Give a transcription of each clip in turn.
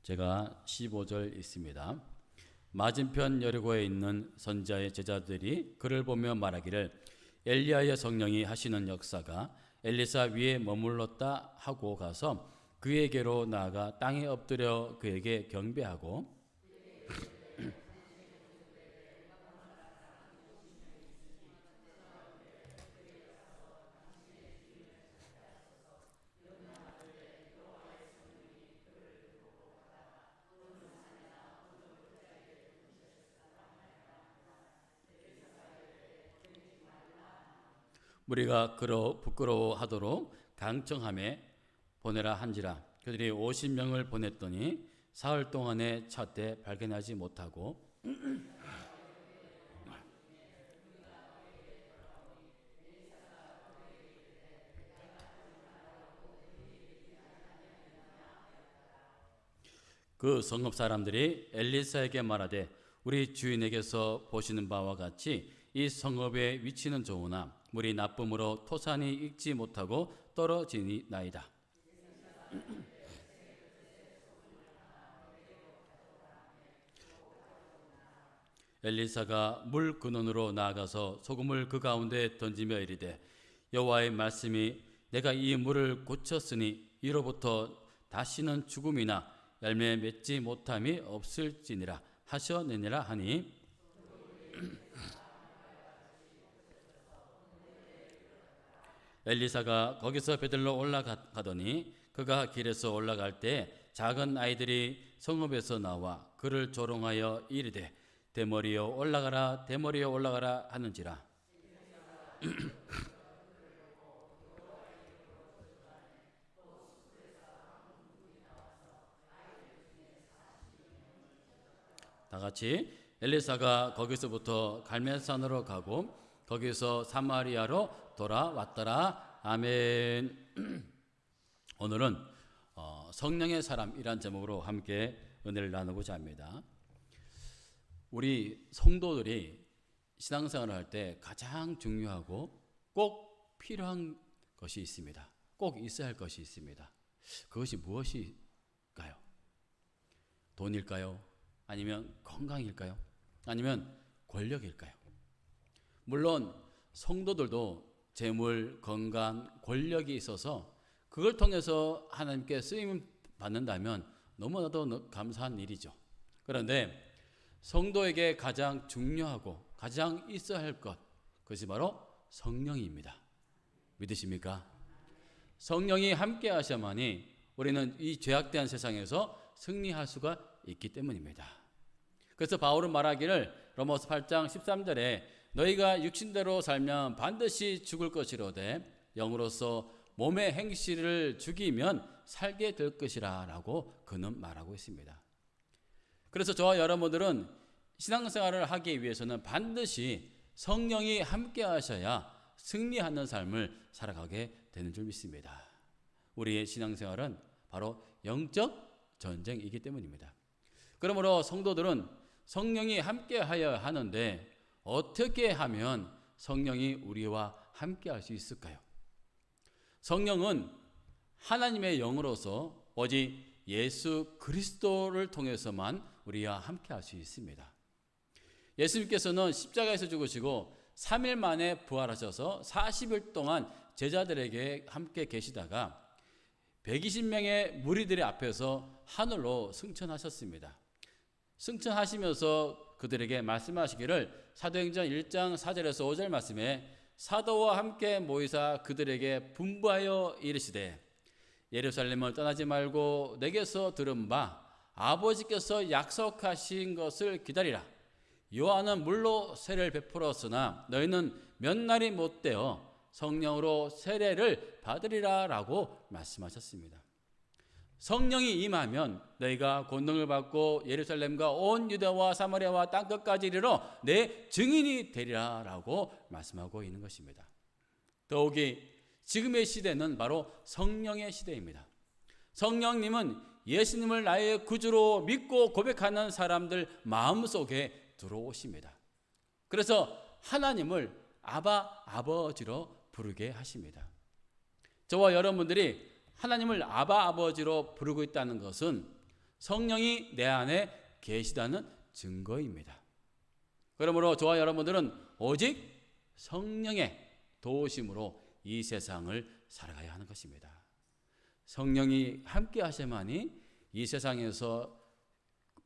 제가 15절 있습니다. 맞은편 여리고에 있는 선지자의 제자들이 그를 보며 말하기를 엘리야의 성령이 하시는 역사가 엘리사 위에 머물렀다 하고 가서 그에게로 나아가 땅에 엎드려 그에게 경배하고 우리가 그로 부끄러워하도록 강청함에 보내라 한지라. 그들이 50명을 보냈더니 사흘 동안에 찾되 발견하지 못하고 그 성읍 사람들이 엘리사에게 말하되 우리 주인에게서 보시는 바와 같이 이 성읍의 위치는 좋으나 물이 나쁨으로 토산이 익지 못하고 떨어지나이다. 엘리사가 물 근원으로 나아가서 소금을 그 가운데 던지며 이르되 여호와의 말씀이 내가 이 물을 고쳤으니 이로부터 다시는 죽음이나 열매 맺지 못함이 없을지니라 하셨느니라 하니 엘리사가 거기서 베들로 올라가더니 그가 길에서 올라갈 때 작은 아이들이 성읍에서 나와 그를 조롱하여 이르되 대머리여 올라가라 대머리여 올라가라 하는지라. 다 같이 엘리사가 거기서부터 갈멜산으로 가고 거기서 사마리아로 돌아왔더라. 아멘. 오늘은 성령의 사람이란 제목으로 함께 은혜를 나누고자 합니다. 우리 성도들이 신앙생활을 할 때 가장 중요하고 꼭 필요한 것이 있습니다. 꼭 있어야 할 것이 있습니다. 그것이 무엇일까요? 돈일까요? 아니면 건강일까요? 아니면 권력일까요? 물론 성도들도 재물, 건강, 권력이 있어서 그걸 통해서 하나님께 쓰임을 받는다면 너무나도 감사한 일이죠. 그런데 성도에게 가장 중요하고 가장 있어야 할 것, 그것이 바로 성령입니다. 믿으십니까? 성령이 함께 하셔야만이 우리는 이 죄악된 세상에서 승리할 수가 있기 때문입니다. 그래서 바울은 말하기를 로마서 8장 13절에 너희가 육신대로 살면 반드시 죽을 것이로되 영으로서 몸의 행실을 죽이면 살게 될 것이라 라고 그는 말하고 있습니다. 그래서 저와 여러분들은 신앙생활을 하기 위해서는 반드시 성령이 함께 하셔야 승리하는 삶을 살아가게 되는 줄 믿습니다. 우리의 신앙생활은 바로 영적 전쟁이기 때문입니다. 그러므로 성도들은 성령이 함께 하여야 하는데 어떻게 하면 성령이 우리와 함께 할 수 있을까요? 성령은 하나님의 영으로서 오직 예수 그리스도를 통해서만 우리와 함께 할 수 있습니다. 예수님께서는 십자가에서 죽으시고 3일 만에 부활하셔서 40일 동안 제자들에게 함께 계시다가 120명의 무리들의 앞에서 하늘로 승천하셨습니다. 승천하시면서 그들에게 말씀하시기를 사도행전 1장 4절에서 5절 말씀에 사도와 함께 모이사 그들에게 분부하여 이르시되 예루살렘을 떠나지 말고 내게서 들은 바 아버지께서 약속하신 것을 기다리라. 요한은 물로 세례를 베풀었으나 너희는 몇 날이 못되어 성령으로 세례를 받으리라 라고 말씀하셨습니다. 성령이 임하면 너희가 권능을 받고 예루살렘과 온 유다와 사마리아와 땅끝까지 이르러 내 증인이 되리라 라고 말씀하고 있는 것입니다. 더욱이 지금의 시대는 바로 성령의 시대입니다. 성령님은 예수님을 나의 구주로 믿고 고백하는 사람들 마음속에 들어오십니다. 그래서 하나님을 아버지로 부르게 하십니다. 저와 여러분들이 하나님을 아버지로 부르고 있다는 것은 성령이 내 안에 계시다는 증거입니다. 그러므로 저와 여러분들은 오직 성령의 도우심으로 이 세상을 살아가야 하는 것입니다. 성령이 함께 하셔야만이 이 세상에서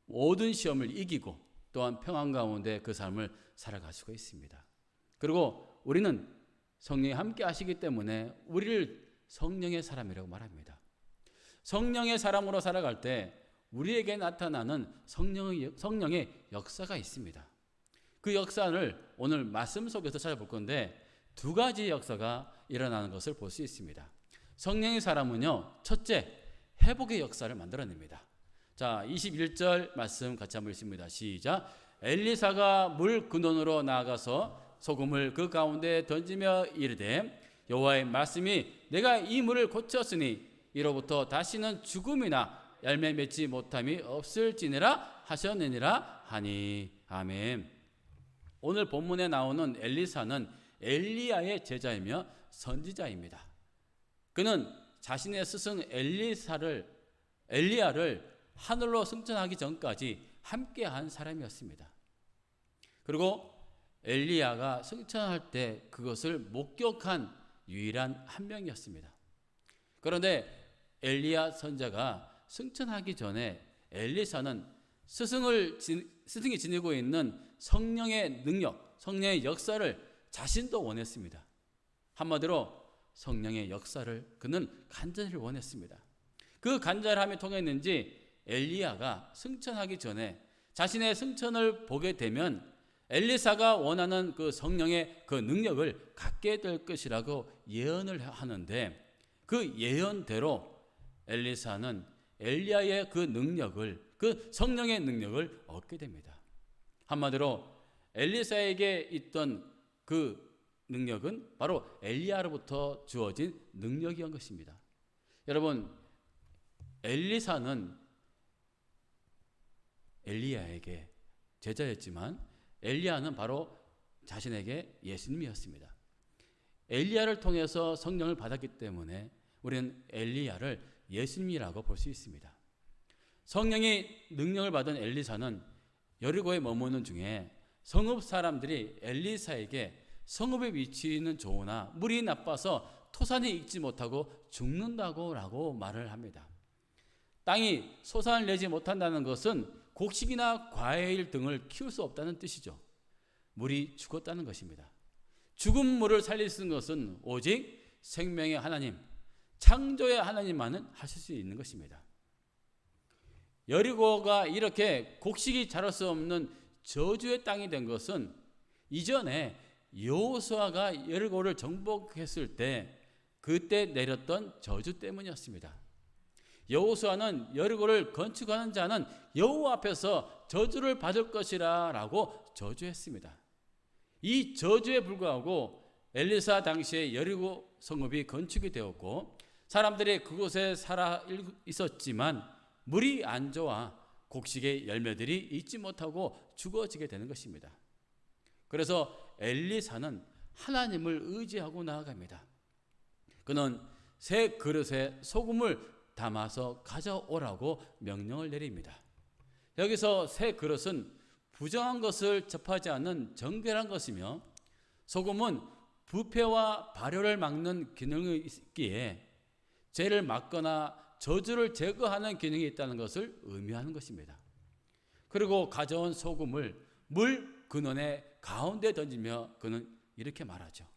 모든 시험을 이기고 또한 평안 가운데 그 삶을 살아갈 수가 있습니다. 그리고 우리는 성령이 함께 하시기 때문에 우리를 성령의 사람이라고 말합니다. 성령의 사람으로 살아갈 때 우리에게 나타나는 성령의 역사가 있습니다. 그 역사를 오늘 말씀 속에서 찾아볼 건데 두 가지 역사가 일어나는 것을 볼 수 있습니다. 성령의 사람은요, 첫째, 회복의 역사를 만들어냅니다. 자, 21절 말씀 같이 한번 읽습니다. 시작. 엘리사가 물 근원으로 나아가서 소금을 그 가운데 던지며 이르되 여호와의 말씀이 내가 이 물을 고쳤으니 이로부터 다시는 죽음이나 열매 맺지 못함이 없을지니라 하셨느니라 하니. 아멘. 오늘 본문에 나오는 엘리사는 엘리야의 제자이며 선지자입니다. 그는 자신의 스승 엘리야를 하늘로 승천하기 전까지 함께한 사람이었습니다. 그리고 엘리야가 승천할 때 그것을 목격한 유일한 한 명이었습니다. 그런데 엘리야 선자가 승천하기 전에 엘리사는 스승이 지니고 있는 성령의 능력, 성령의 역사를 자신도 원했습니다. 한마디로 성령의 역사를 그는 간절히 원했습니다. 그 간절함이 통했는지 엘리야가 승천하기 전에 자신의 승천을 보게 되면 엘리사가 원하는 그 성령의 그 능력을 갖게 될 것이라고 예언을 하는데 그 예언대로 엘리사는 엘리야의 그 능력을, 그 성령의 능력을 얻게 됩니다. 한마디로 엘리사에게 있던 그 능력은 바로 엘리야로부터 주어진 능력이었던 것입니다. 여러분, 엘리사는 엘리야에게 제자였지만 엘리야는 바로 자신에게 예수님이었습니다. 엘리야를 통해서 성령을 받았기 때문에 우리는 엘리야를 예수님이라고 볼 수 있습니다. 성령의 능력을 받은 엘리사는 여리고에 머무는 중에 성읍 사람들이 엘리사에게 성읍의 위치는 좋으나 물이 나빠서 토산이 익지 못하고 죽는다고 말을 합니다. 땅이 소산을 내지 못한다는 것은 곡식이나 과일 등을 키울 수 없다는 뜻이죠. 물이 죽었다는 것입니다. 죽은 물을 살릴 수 있는 것은 오직 생명의 하나님, 창조의 하나님만은 하실 수 있는 것입니다. 여리고가 이렇게 곡식이 자랄 수 없는 저주의 땅이 된 것은 이전에 여호수아가 여리고를 정복했을 때 그때 내렸던 저주 때문이었습니다. 여호수아는 여리고를 건축하는 자는 여호와 앞에서 저주를 받을 것이라 라고 저주했습니다. 이 저주에 불구하고 엘리사 당시에 여리고 성읍이 건축이 되었고 사람들이 그곳에 살아 있었지만 물이 안 좋아 곡식의 열매들이 익지 못하고 죽어지게 되는 것입니다. 그래서 엘리사는 하나님을 의지하고 나아갑니다. 그는 새 그릇에 소금을 담아서 가져오라고 명령을 내립니다. 여기서 새 그릇은 부정한 것을 접하지 않는 정결한 것이며 소금은 부패와 발효를 막는 기능이 있기에 죄를 막거나 저주를 제거하는 기능이 있다는 것을 의미하는 것입니다. 그리고 가져온 소금을 물 근원의 가운데 던지며 그는 이렇게 말하죠.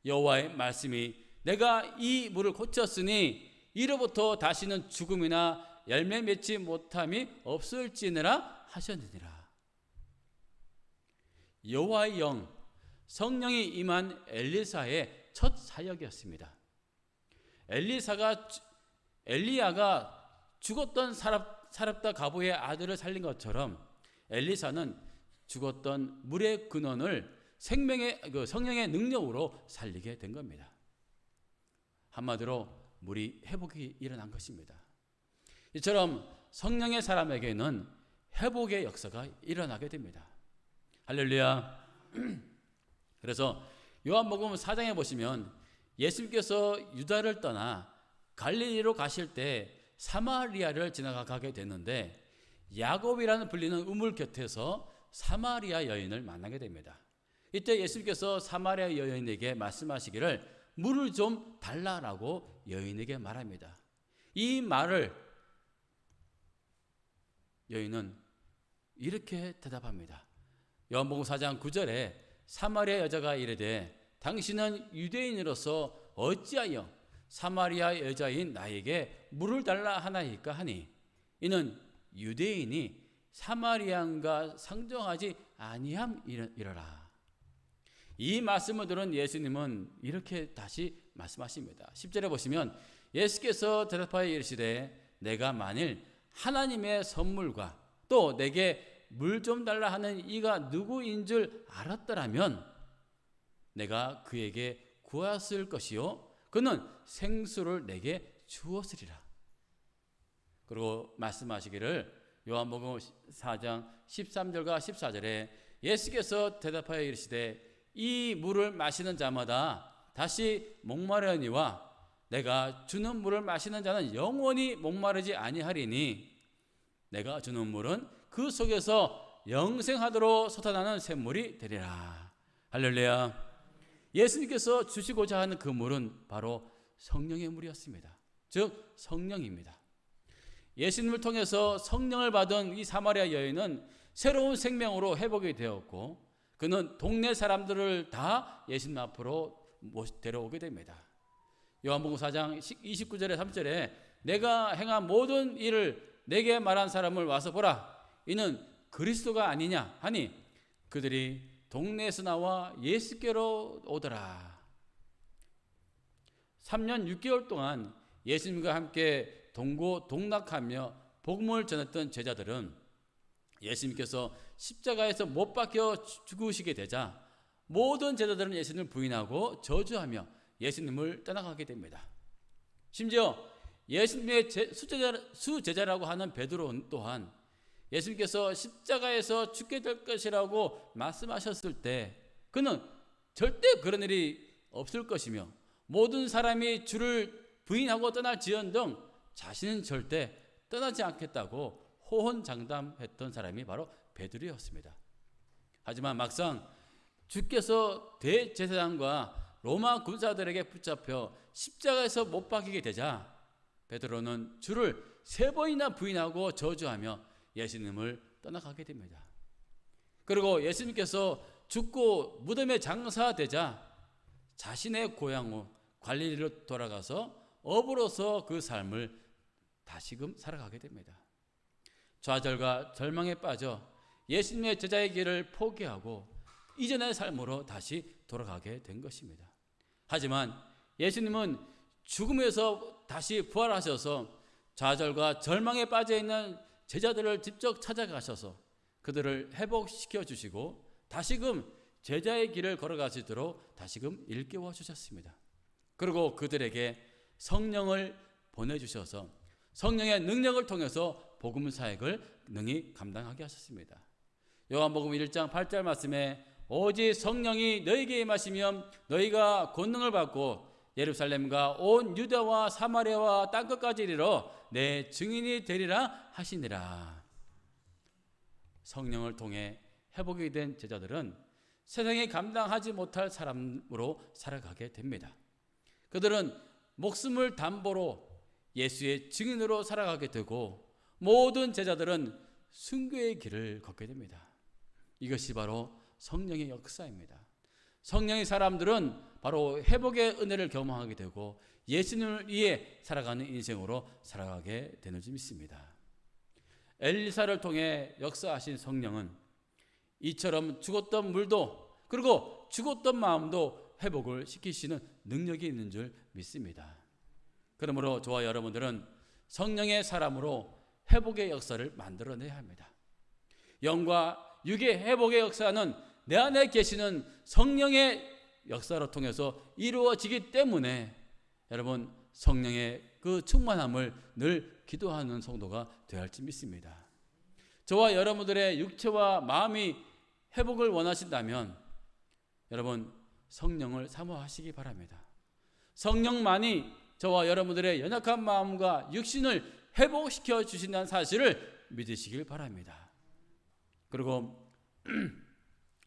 여호와의 말씀이 내가 이 물을 고쳤으니 이로부터 다시는 죽음이나 열매 맺지 못함이 없을지니라 하셨느니라. 여호와의 영, 성령이 임한 엘리사의 첫 사역이었습니다. 엘리야가 죽었던 사렙다 가부의 아들을 살린 것처럼 엘리사는 죽었던 물의 근원을 성령의 능력으로 살리게 된 겁니다. 한마디로 물이 회복이 일어난 것입니다. 이처럼 성령의 사람에게는 회복의 역사가 일어나게 됩니다. 할렐루야. 그래서 요한복음 4장에 보시면 예수님께서 유다를 떠나 갈릴리로 가실 때 사마리아를 지나가게 됐는데 야곱이라는 불리는 우물 곁에서 사마리아 여인을 만나게 됩니다. 이때 예수님께서 사마리아 여인에게 말씀하시기를 물을 좀 달라라고 여인에게 말합니다. 이 말을 여인은 이렇게 대답합니다. 요한복음 4장 9절에 사마리아 여자가 이르되 당신은 유대인으로서 어찌하여 사마리아 여자인 나에게 물을 달라 하나이까 하니 이는 유대인이 사마리아인과 상정하지 아니함이러라. 이 말씀을 들은 예수님은 이렇게 다시 말씀하십니다. 10절에 보시면 예수께서 대답하여 이르시되 내가 만일 하나님의 선물과 또 내게 물 좀 달라 하는 이가 누구인 줄 알았더라면 내가 그에게 구하였을 것이요 그는 생수를 내게 주었으리라. 그리고 말씀하시기를 요한복음 4장 13절과 14절에 예수께서 대답하여 이르시되 이 물을 마시는 자마다 다시 목마르니와 내가 주는 물을 마시는 자는 영원히 목마르지 아니하리니 내가 주는 물은 그 속에서 영생하도록 솟아나는 샘물이 되리라. 할렐루야. 예수님께서 주시고자 하는 그 물은 바로 성령의 물이었습니다. 즉 성령입니다. 예수님을 통해서 성령을 받은 이 사마리아 여인은 새로운 생명으로 회복이 되었고 그는 동네 사람들을 다 예수님 앞으로 데려오게 됩니다. 요한복음 4장 29절에 30절에 내가 행한 모든 일을 내게 말한 사람을 와서 보라. 이는 그리스도가 아니냐 하니 그들이 동네에서 나와 예수께로 오더라. 3년 6개월 동안 예수님과 함께 동고동락하며 복음을 전했던 제자들은 예수님께서 십자가에서 못 박혀 죽으시게 되자 모든 제자들은 예수님을 부인하고 저주하며 예수님을 떠나가게 됩니다. 심지어 예수님의 수제자라고 하는 베드로 또한 예수님께서 십자가에서 죽게 될 것이라고 말씀하셨을 때 그는 절대 그런 일이 없을 것이며 모든 사람이 주를 부인하고 떠날지언정 자신은 절대 떠나지 않겠다고 호언장담했던 사람이 바로 베드로였습니다. 하지만 막상 주께서 대제사장과 로마 군사들에게 붙잡혀 십자가에서 못 박히게 되자 베드로는 주를 3번이나 부인하고 저주하며 예수님을 떠나가게 됩니다. 그리고 예수님께서 죽고 무덤에 장사되자 자신의 고향 갈릴리로 돌아가서 어부로서 그 삶을 다시금 살아가게 됩니다. 좌절과 절망에 빠져 예수님의 제자의 길을 포기하고 이전의 삶으로 다시 돌아가게 된 것입니다. 하지만 예수님은 죽음에서 다시 부활하셔서 좌절과 절망에 빠져 있는 제자들을 직접 찾아가셔서 그들을 회복시켜 주시고 다시금 제자의 길을 걸어가시도록 다시금 일깨워 주셨습니다. 그리고 그들에게 성령을 보내주셔서 성령의 능력을 통해서 복음 사역을 능히 감당하게 하셨습니다. 요한복음 1장 8절 말씀에 오직 성령이 너희에게 임하시면 너희가 권능을 받고 예루살렘과 온 유다와 사마리아와 땅끝까지 이르러 내 증인이 되리라 하시니라. 성령을 통해 회복이 된 제자들은 세상이 감당하지 못할 사람으로 살아가게 됩니다. 그들은 목숨을 담보로 예수의 증인으로 살아가게 되고 모든 제자들은 순교의 길을 걷게 됩니다. 이것이 바로 성령의 역사입니다. 성령의 사람들은 바로 회복의 은혜를 경험하게 되고 예수님을 위해 살아가는 인생으로 살아가게 되는 줄 믿습니다. 엘리사를 통해 역사하신 성령은 이처럼 죽었던 물도 그리고 죽었던 마음도 회복을 시키시는 능력이 있는 줄 믿습니다. 그러므로 저와 여러분들은 성령의 사람으로 회복의 역사를 만들어내야 합니다. 영과 육의 회복의 역사는 내 안에 계시는 성령의 역사로 통해서 이루어지기 때문에 여러분 성령의 그 충만함을 늘 기도하는 성도가 되어야 할지 믿습니다. 저와 여러분들의 육체와 마음이 회복을 원하신다면 여러분 성령을 사모하시기 바랍니다. 성령만이 저와 여러분들의 연약한 마음과 육신을 회복시켜 주신다는 사실을 믿으시길 바랍니다. 그리고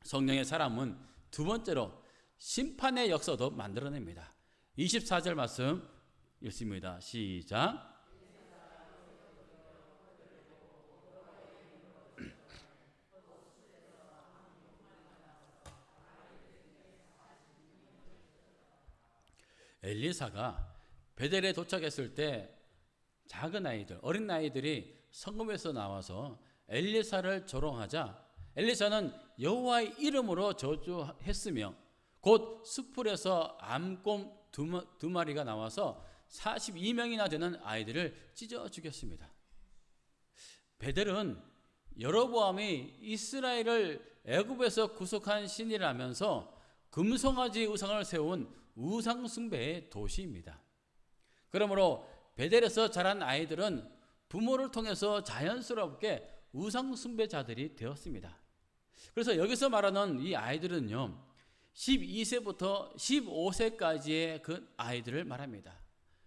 성령의 사람은 두 번째로 심판의 역사도 만들어냅니다. 24절 말씀 읽습니다. 시작. 엘리사가 베델에 도착했을 때 작은 아이들, 어린 아이들이 성읍에서 나와서 엘리사를 조롱하자 엘리사는 여호와의 이름으로 저주했으며 곧 숯불에서 암곰 두 마리가 나와서 42명이나 되는 아이들을 찢어 죽였습니다. 베델은 여로보암이 이스라엘을 애굽에서 구속한 신이라면서 금송아지 우상을 세운 우상 숭배의 도시입니다. 그러므로 베델에서 자란 아이들은 부모를 통해서 자연스럽게 우상 숭배자들이 되었습니다. 그래서 여기서 말하는 이 아이들은요, 12세부터 15세까지의 그 아이들을 말합니다.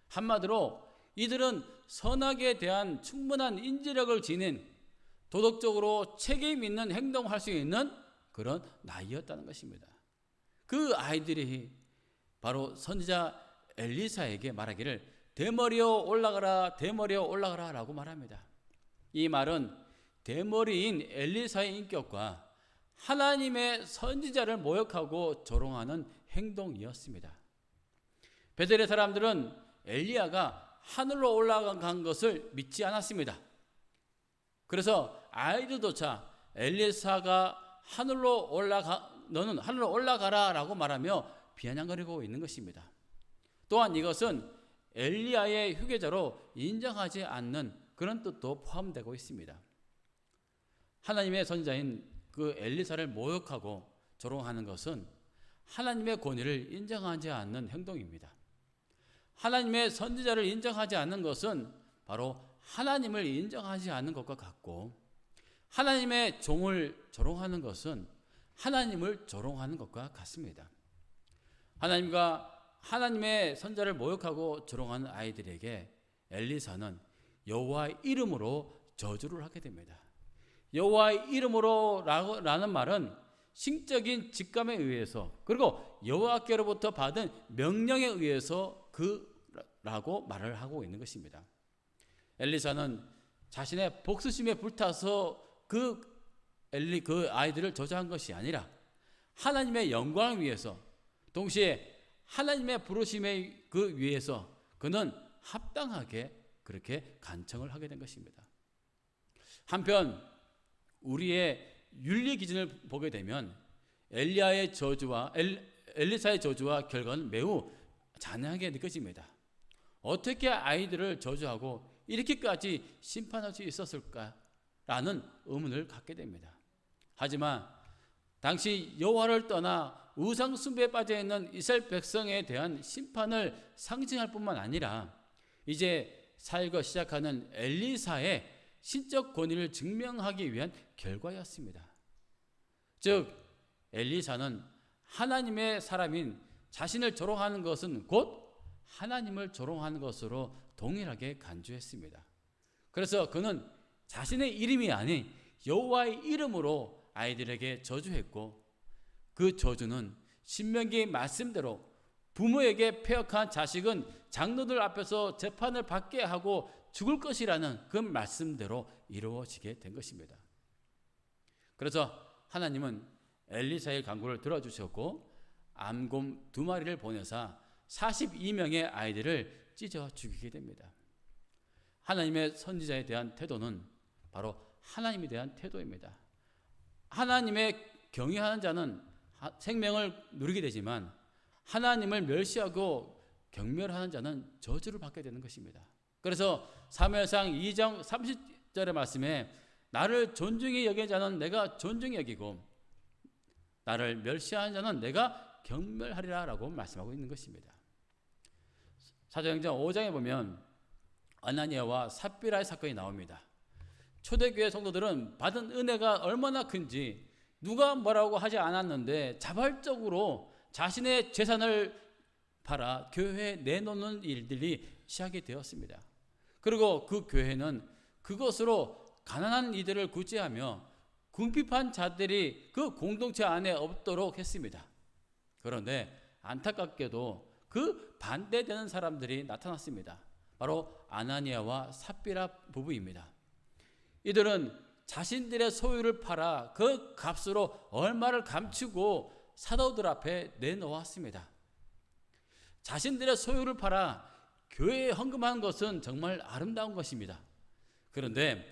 한마디로 이들은 선악에 대한 충분한 인지력을 지닌 도덕적으로 책임 있는 행동을 할 수 있는 그런 나이였다는 것입니다. 그 아이들이 바로 선지자 엘리사에게 말하기를 대머리여 올라가라, 대머리여 올라가라 라고 말합니다. 이 말은 대머리인 엘리사의 인격과 하나님의 선지자를 모욕하고 조롱하는 행동이었습니다. 베델의 사람들은 엘리야가 하늘로 올라간 것을 믿지 않았습니다. 그래서 아이들조차 엘리사가 너는 하늘로 올라가라 라고 말하며 비아냥거리고 있는 것입니다. 또한 이것은 엘리야의 후계자로 인정하지 않는 그런 뜻도 포함되고 있습니다. 하나님의 선지자인 그 엘리사를 모욕하고 조롱하는 것은 하나님의 권위를 인정하지 않는 행동입니다. 하나님의 선지자를 인정하지 않는 것은 바로 하나님을 인정하지 않는 것과 같고, 하나님의 종을 조롱하는 것은 하나님을 조롱하는 것과 같습니다. 하나님의 선지자를 모욕하고 조롱하는 아이들에게 엘리사는 여호와의 이름으로 저주를 하게 됩니다. 여호와의 이름으로 라는 말은 신적인 직감에 의해서, 그리고 여호와께로부터 받은 명령에 의해서 라고 말을 하고 있는 것입니다. 엘리사는 자신의 복수심에 불타서 그 아이들을 저주한 것이 아니라 하나님의 영광을 위해서, 동시에 하나님의 부르심에 위해서 그는 합당하게 그렇게 간청을 하게 된 것입니다. 한편 우리의 윤리 기준을 보게 되면 엘리사의 저주와 결과는 매우 잔인하게 느껴집니다. 어떻게 아이들을 저주하고 이렇게까지 심판할 수 있었을까라는 의문을 갖게 됩니다. 하지만 당시 여호와를 떠나 우상 숭배에 빠져 있는 이스라엘 백성에 대한 심판을 상징할 뿐만 아니라 이제 사역을 시작하는 엘리사의 신적 권위를 증명하기 위한 결과였습니다. 즉 엘리사는 하나님의 사람인 자신을 조롱하는 것은 곧 하나님을 조롱하는 것으로 동일하게 간주했습니다. 그래서 그는 자신의 이름이 아닌 여호와의 이름으로 아이들에게 저주했고, 그 저주는 신명기 말씀대로 부모에게 패역한 자식은 장로들 앞에서 재판을 받게 하고 죽을 것이라는 그 말씀대로 이루어지게 된 것입니다. 그래서 하나님은 엘리사의 간구를 들어주셨고 암곰 2마리를 보내사 42명의 아이들을 찢어 죽이게 됩니다. 하나님의 선지자에 대한 태도는 바로 하나님에 대한 태도입니다. 하나님의 경외하는 자는 생명을 누리게 되지만 하나님을 멸시하고 경멸하는 자는 저주를 받게 되는 것입니다. 그래서 사무엘상 2장 30절의 말씀에 나를 존중히 여기는 자는 내가 존중히 여기고 나를 멸시하는 자는 내가 경멸하리라 라고 말씀하고 있는 것입니다. 사도행전 5장에 보면 아나니아와 삽비라의 사건이 나옵니다. 초대교회 성도들은 받은 은혜가 얼마나 큰지 누가 뭐라고 하지 않았는데 자발적으로 자신의 재산을 팔아 교회에 내놓는 일들이 시작이 되었습니다. 그리고 그 교회는 그것으로 가난한 이들을 구제하며 궁핍한 자들이 그 공동체 안에 없도록 했습니다. 그런데 안타깝게도 그 반대되는 사람들이 나타났습니다. 바로 아나니아와 삽비라 부부입니다. 이들은 자신들의 소유를 팔아 그 값으로 얼마를 감추고 사도들 앞에 내놓았습니다. 자신들의 소유를 팔아 교회에 헌금한 것은 정말 아름다운 것입니다. 그런데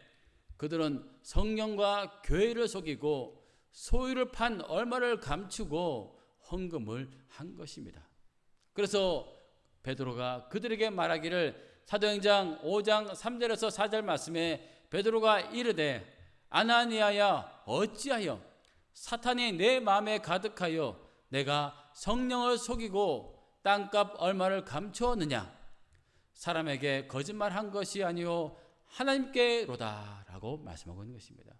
그들은 성령과 교회를 속이고 소유를 판 얼마를 감추고 헌금을 한 것입니다. 그래서 베드로가 그들에게 말하기를 사도행전 5장 3절에서 4절 말씀에 베드로가 이르되 아나니아야 어찌하여 사탄이 내 마음에 가득하여 내가 성령을 속이고 땅값 얼마를 감추었느냐 사람에게 거짓말한 것이 아니요 하나님께로다 라고 말씀하고 있는 것입니다.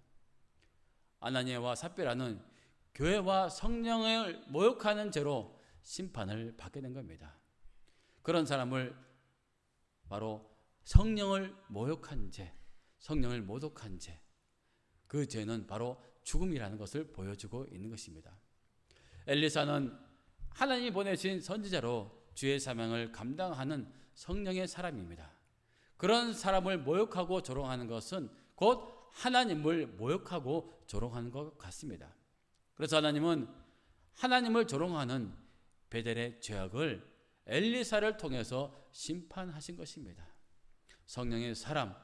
아나니아와 삽비라는 교회와 성령을 모욕하는 죄로 심판을 받게 된 겁니다. 그런 사람을 바로 성령을 모욕한 죄, 성령을 모독한 죄, 그 죄는 바로 죽음이라는 것을 보여주고 있는 것입니다. 엘리사는 하나님이 보내신 선지자로 주의 사명을 감당하는 성령의 사람입니다. 그런 사람을 모욕하고 조롱하는 것은 곧 하나님을 모욕하고 조롱하는 것 같습니다. 그래서 하나님은 하나님을 조롱하는 베델의 죄악을 엘리사를 통해서 심판하신 것입니다. 성령의 사람,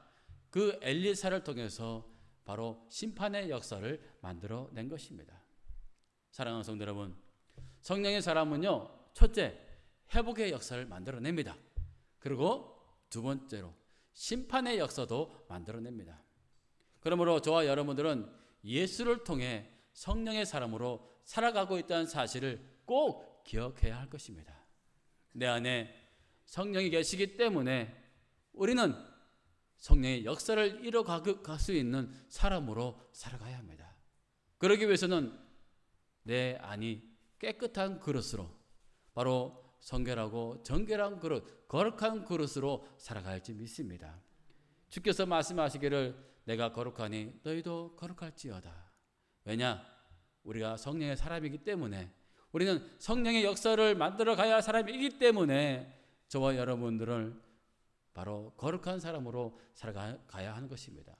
그 엘리사를 통해서 바로 심판의 역사를 만들어낸 것입니다. 사랑하는 성도 여러분, 성령의 사람은요, 첫째, 회복의 역사를 만들어냅니다. 그리고 두 번째로 심판의 역사도 만들어냅니다. 그러므로 저와 여러분들은 예수를 통해 성령의 사람으로 살아가고 있다는 사실을 꼭 기억해야 할 것입니다. 내 안에 성령이 계시기 때문에 우리는 성령의 역사를 이뤄갈 수 있는 사람으로 살아가야 합니다. 그러기 위해서는 내 안이 깨끗한 그릇으로, 바로 성결하고 정결한 그릇, 거룩한 그릇으로 살아가야 할지 믿습니다. 주께서 말씀하시기를 내가 거룩하니 너희도 거룩할지어다. 왜냐? 우리가 성령의 사람이기 때문에, 우리는 성령의 역사를 만들어 가야 할 사람이기 때문에 저와 여러분들을 바로 거룩한 사람으로 살아가야 하는 것입니다.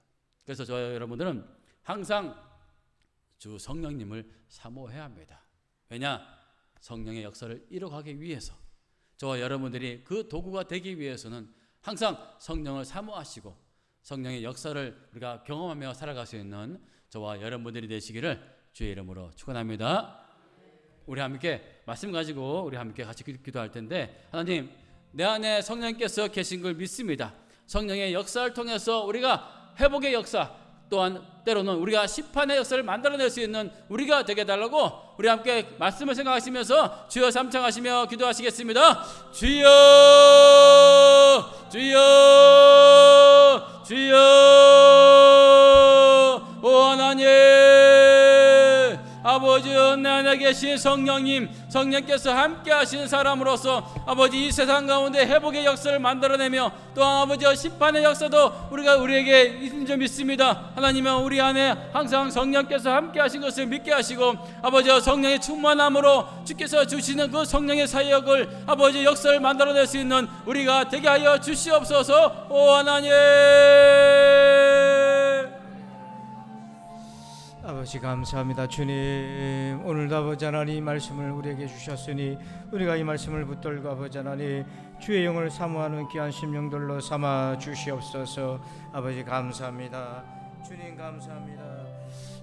그래서 저와 여러분들은 항상 주 성령님을 사모해야 합니다. 왜냐? 성령의 역사를 이뤄가기 위해서, 저와 여러분들이 그 도구가 되기 위해서는 항상 성령을 사모하시고 성령의 역사를 우리가 경험하며 살아갈 수 있는 저와 여러분들이 되시기를 주의 이름으로 축원합니다. 우리 함께 말씀 가지고 우리 함께 같이 기도할 텐데, 하나님, 내 안에 성령께서 계신 걸 믿습니다. 성령의 역사를 통해서 우리가 회복의 역사, 또한 때로는 우리가 심판의 역사를 만들어낼 수 있는 우리가 되게 해달라고 우리 함께 말씀을 생각하시면서 주여 삼창하시며 기도하시겠습니다. 주여, 주여, 주여. 오 하나님, 아버지, 내 안에 계신 성령님, 성령께서 함께 하시는 사람으로서 아버지, 이 세상 가운데 회복의 역사를 만들어내며 또한 아버지 심판의 역사도 우리에게 있는 줄 믿습니다. 하나님은 우리 안에 항상 성령께서 함께 하신 것을 믿게 하시고 아버지 성령의 충만함으로 주께서 주시는 그 성령의 사역을 아버지 역사를 만들어낼 수 있는 우리가 되게 하여 주시옵소서. 오 하나님, 아버지 감사합니다. 주님, 오늘도 아버지 하나님 말씀을 우리에게 주셨으니 우리가 이 말씀을 붙들고 아버지 하나님 주의 영을 사모하는 귀한 심령들로 삼아 주시옵소서. 아버지 감사합니다. 주님 감사합니다.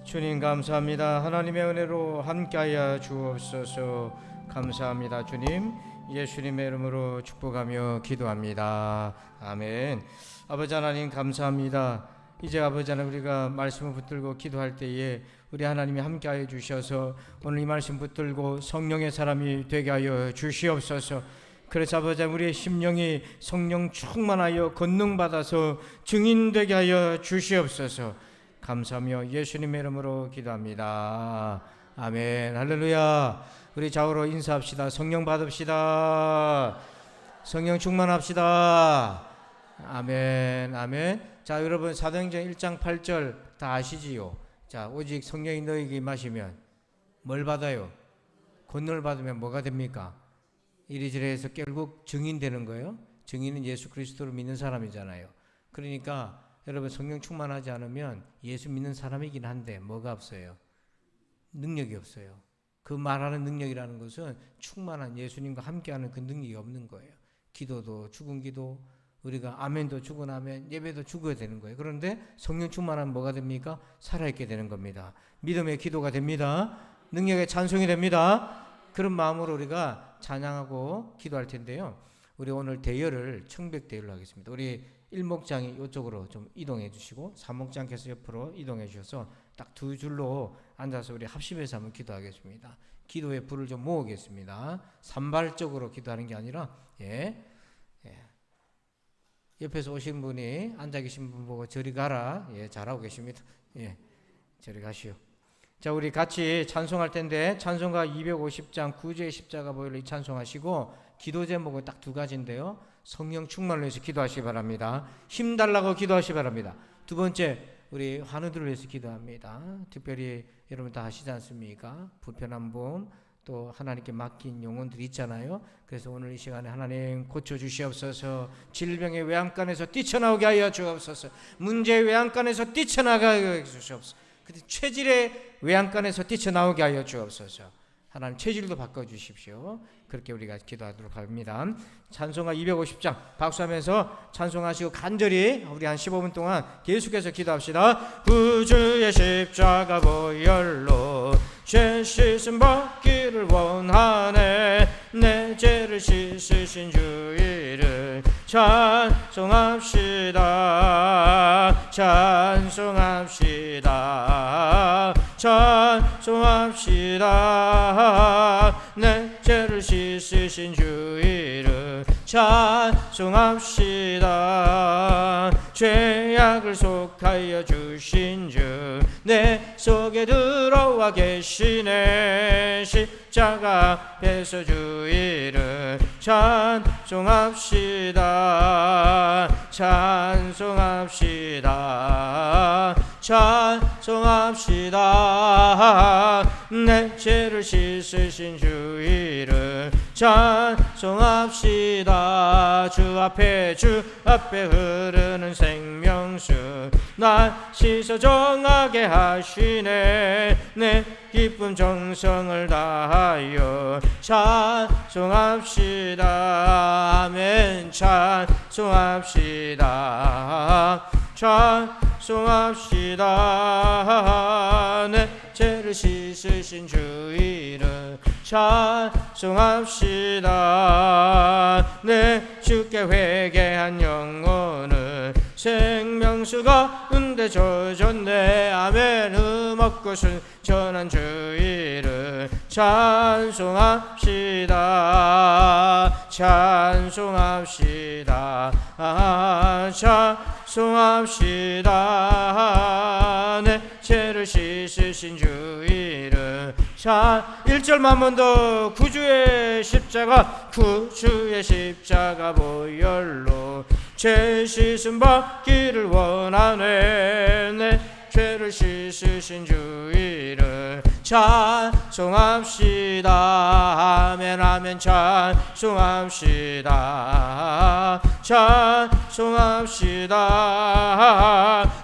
주님 감사합니다. 하나님의 은혜로 함께하여 주옵소서. 감사합니다. 주님, 예수님의 이름으로 축복하며 기도합니다. 아멘. 아버지 하나님 감사합니다. 이제 아버지 하나님, 우리가 말씀을 붙들고 기도할 때에 우리 하나님이 함께하여 주셔서 오늘 이 말씀 붙들고 성령의 사람이 되게 하여 주시옵소서. 그래서 아버지 하나님, 우리의 심령이 성령 충만하여 권능받아서 증인되게 하여 주시옵소서. 감사하며 예수님의 이름으로 기도합니다. 아멘. 할렐루야. 우리 좌우로 인사합시다. 성령 받읍시다. 성령 충만합시다. 아멘, 아멘. 자, 여러분 사도행전 1장 8절 다 아시지요? 자, 오직 성령이 너희에게 임하시면 뭘 받아요? 권능을 받으면 뭐가 됩니까? 이리저리 해서 결국 증인되는 거예요. 증인은 예수 그리스도를 믿는 사람이잖아요. 그러니까 여러분 성령 충만하지 않으면 예수 믿는 사람이긴 한데 뭐가 없어요? 능력이 없어요. 그 말하는 능력이라는 것은 충만한 예수님과 함께하는 그 능력이 없는 거예요. 기도도 죽은 기도, 우리가 아멘도 죽은 아멘, 예배도 죽어야 되는 거예요. 그런데 성령 충만하면 뭐가 됩니까? 살아있게 되는 겁니다. 믿음의 기도가 됩니다. 능력의 찬송이 됩니다. 그런 마음으로 우리가 찬양하고 기도할 텐데요. 우리 오늘 대열을 청백대열로 하겠습니다. 우리 일목장이 이쪽으로 좀 이동해 주시고 사목장께서 옆으로 이동해 주셔서 딱 두 줄로 앉아서 우리 합심해서 한번 기도하겠습니다. 기도의 불을 좀 모으겠습니다. 산발적으로 기도하는 게 아니라 옆에서 오신 분이 앉아 계신 분 보고 저리 가라. 잘하고 계십니다. 저리 가시오. 자, 우리 같이 찬송할 텐데 찬송가 250장 구주의 십자가 보혈로 이 찬송하시고 기도 제목은 딱 두 가지인데요. 성령 충만을 위해서 기도하시기 바랍니다. 힘 달라고 기도하시기 바랍니다. 두 번째, 우리 환우들을 위해서 기도합니다. 특별히 여러분 다 아시지 않습니까? 불편한 분, 또 하나님께 맡긴 영혼들이 있잖아요. 그래서 오늘 이 시간에 하나님 고쳐주시옵소서. 질병의 외양간에서 뛰쳐나오게 하여 주옵소서. 문제의 외양간에서 뛰쳐나가게 하여 주옵소서. 체질의 외양간에서 뛰쳐나오게 하여 주옵소서. 하나님 체질도 바꿔주십시오. 그렇게 우리가 기도하도록 합니다. 찬송가 250장 박수하면서 찬송하시고 간절히 우리 한 15분 동안 계속해서 기도합시다. 구주의 십자가 보혈로 죄 씻음 받기를 원하네. 내 죄를 씻으신 주 이름 찬송합시다. 찬송합시다. 찬송합시다. 내 죄를 씻으신 주 이름 찬송합시다. 죄악을 속하여 주신 주 내 속에 들어와 계시네. 십자가 앞에서 주 이름 찬송합시다. 찬송합시다. 찬송합시다. 내 죄를 씻으신 주 이름 찬송합시다. 주 앞에 흐르는 생명수 날 씻어 정하게 하시네. 내 기쁨 정성을 다하여 찬송합시다. 아멘. 찬송합시다. 찬송합시다. 내 죄를 씻으신 주 이름 찬송합시다. 내 주께 회개한 영혼은 생명수가 은데 젖었네. 아멘. 흠없고 순전한 주 이름 찬송합시다. 찬송합시다. 찬송합시다. 내 죄를 씻으신 주 이름 1절만 한 번 더. 구주의 십자가 보혈로 죄 씻음 받기를 원하네. 내 죄를 씻으신 주 이름 찬송합시다. 아멘. 아멘. 찬송합시다. 찬송합시다.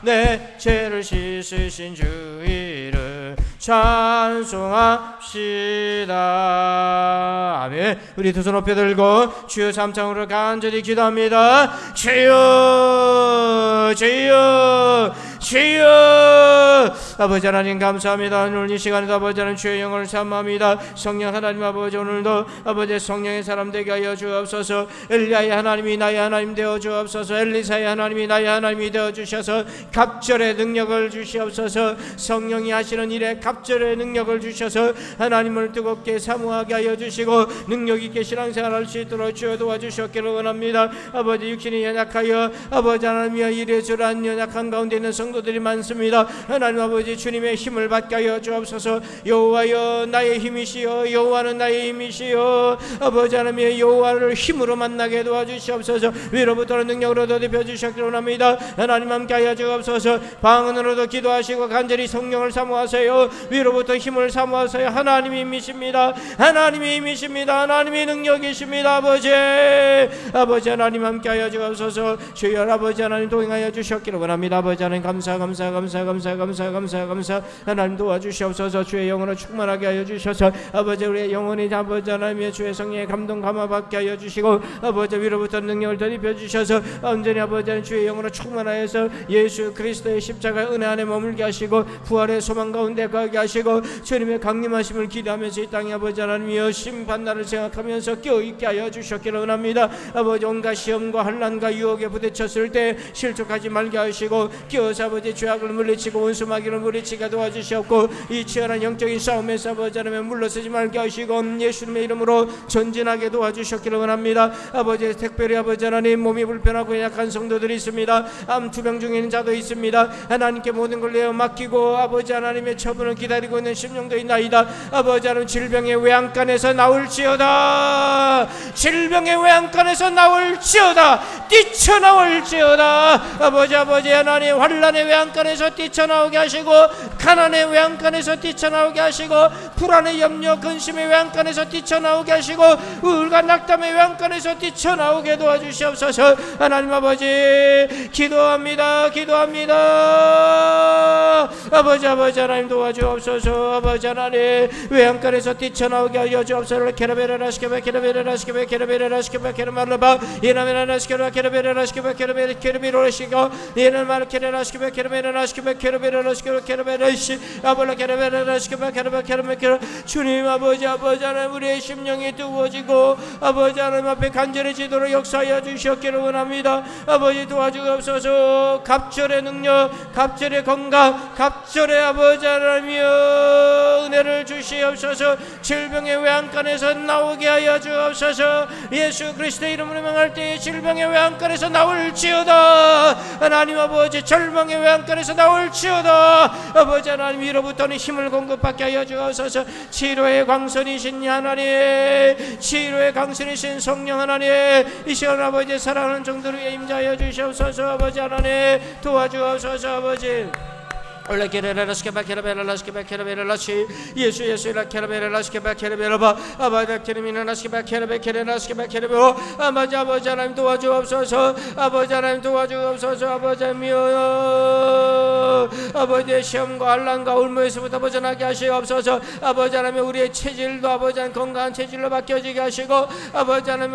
내 죄를 씻으신 주 이름 찬송합시다. 아멘. 우리 두 손 높여 들고 주여 삼창으로 간절히 기도합니다. 주여 주여 주여. 아버지 하나님 감사합니다. 오늘 이 시간에도 아버지 하나님 주의 영을 사모합니다. 성령 하나님 아버지 오늘도 아버지 성령의 사람 되게 하여 주옵소서. 엘리야의 하나님이 나의 하나님 되어 주옵소서. 엘리사의 하나님이 나의 하나님이 되어 주셔서 갑절의 능력을 주시옵소서. 성령이 하시는 일에 갑절의 능력을 주셔서 하나님을 뜨겁게 사모하게 하여 주시고 능력 있게 신앙생활할 수 있도록 주여 도와주셨기를 원합니다. 아버지 육신이 연약하여 아버지 하나님이여 이래저래한 연약한 가운데 있는 성도들이 많습니다. 하나님 하나님 아버지 주님의 힘을 받게 하여 주옵소서. 여호와여 나의 힘이시여, 여호와는 나의 힘이시여. 아버지 하나님의 여호와를 힘으로 만나게 도와주시옵소서. 위로부터는 능력으로 더듬어 주시기를 원합니다. 하나님 함께 하여 주옵소서. 방언으로도 기도하시고 간절히 성령을 사모하세요. 위로부터 힘을 사모하세요. 하나님이 힘이십니다. 하나님이 힘이십니다. 하나님이 능력이십니다. 아버지 하나님 함께 하여 주옵소서. 주여 아버지 하나님 동행하여 주셨기를 원합니다. 아버지 하나님 감사 하나님 도와주시옵소서. 주의 영혼을 충만하게 하여 주셔서 아버지 우리의 영혼이 아버지 하나님의 주의 성령의 감동 감화받게 하여 주시고 아버지 위로부터 능력을 더입혀 주셔서 온전히 아버지 하나님 주의 영혼을 충만하여서 예수 그리스도의 십자가 은혜 안에 머물게 하시고 부활의 소망 가운데 가게 하시고 주님의 강림하심을 기대하면서 이 땅에 아버지 하나님이여 심판날을 생각하면서 깨어있게 하여 주셨기를 원합니다. 아버지 온갖 시험과 환난과 유혹에 부딪혔을 때 실족하지 말게 하시고 깨어서 아버지 죄악을 물리치고 원수마귀를 물리치게 도와주시옵고 이 치열한 영적인 싸움에서 아버지 하나님 물러서지 말게 하시고 예수님의 이름으로 전진하게 도와주셨기를 원합니다. 아버지 특별히 아버지 하나님 몸이 불편하고 약한 성도들이 있습니다. 암 투병 중에 있는 자도 있습니다. 하나님께 모든 걸 내어 맡기고 아버지 하나님의 처분을 기다리고 있는 심령도 있나이다. 아버지 하나님 질병의 외양간에서 나올지어다. 질병의 외양간에서 나올지어다. 뛰쳐나올지어다. 아버지 하나님 환난의 외양간에서 뛰쳐나오게 하시고 가난의 외양간에서 뛰쳐나오게 하시고 불안의 염려 근심의 외양간에서 뛰쳐나오게 하시고 우울과 낙담의 외양간에서 뛰쳐나오게 도와주시옵소서. 하나님 아버지 기도합니다. 아버지 하나님 도와주옵소서. 아버지 하나님 외양간에서 뛰쳐나오게 하여 주옵소서. 케라베라라 시케베 케라베라라 시케베 케라베라라 시케베 케라말라바 이나메라라 시케라 케라베라라 시케베 케라베라 케라비로라 시고 이나말 케라라 시케베 케라베라라 시케베 케라베라라 시케베 케라베라시 아볼라 케라베라라 시케베 케라베 케라베 케라 주님 아버지 하나님 우리의 심령이 뜨거워지고 아버지 하나님 앞에 간절해지도록 역사하여 주셨기를 원합니다. 아버지 도와주옵소서. 갑절의 능력, 갑절의 건강, 갑절의 아버지 하나님이여 은혜를 주시옵소서. 질병의 외양간에서 나오게 하여 주옵소서. 예수 그리스도의 이름으로 명할 때에 질병의 외양간에서 나올지어다. 하나님 아버지 절망의 외양간에서 나올지어다. 아버지 하나님 위로부터는 힘을 공급받게 하여 주옵소서. 치료의 광선이신 하나님, 치료의 강선이신 성령 하나님, 이 시간 아버지 사랑하는 종들 위에 임자하여 주시옵소서. 아버지 하나님 도와주옵소서. 아버지 올라 케레라스케바 케라베라스케바 케라베라시 예수라 케라베라스케바 케라베라바 아바다 케르미나스케바 케라베 케레라스케바 케라베오 아버지 하나님 도와주옵소서. 아버지 하나님 도와주옵소서. 아버지 미여 아버지의 시험과 환난과 울무에서부터 벗어나게 하시옵소서. 아버지 하나님 우리의 체질도 아버지 하나님 건강한 체질로 바뀌어지게 하시고 아버지 하나님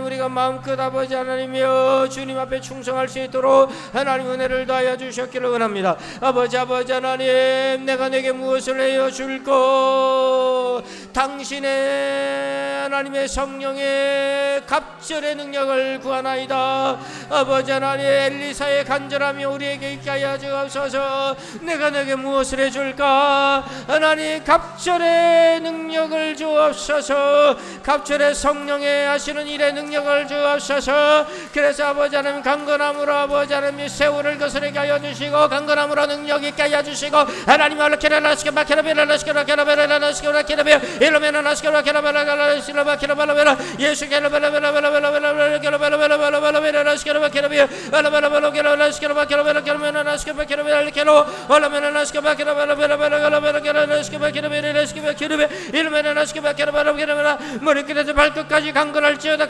우리가 마음껏 아버지 하나님이여 주님 앞에 충성할 수 있도록 하나님 은혜를 다하여 주셨기를 원합니다. 아버지 하나님 내가 내게 무엇을 내어 줄꼬 당신의 하나님의 성령의 갑절의 능력을 구하나이다. 아버지 하나님 엘리사의 간절함이 우리에게 있게 하여 주옵소서. 내가 내게 무엇을 해줄까? 하나님 갑절의 능력을 주옵소서. 갑절의 성령의 하시는 일의 능력을 주옵소서. 그래서 아버지 하나님 강건함으로 아버지 하나님 세월을 거스르게 하여 주시고 강건함으로 능력 있게 하여 주시고 하나님 알라케라라스케바 케라베라라스케라 케라베라라스케라 케라베 일로메나라스케라 케라베라라스케라 케라베라베라 예수 케라베라베라베라베라베라 케라베라베라베라베라스케라 케라베 알라베라베라베라스케라 케라베라베라베라스케라 케라베라 케로 알라메나라스케바 케라베라베라베라베라스케라 케라베라스케바 케라베 일로메나라스케바 케라베라베라베라 머리끝에서 발끝까지 강건할지어다.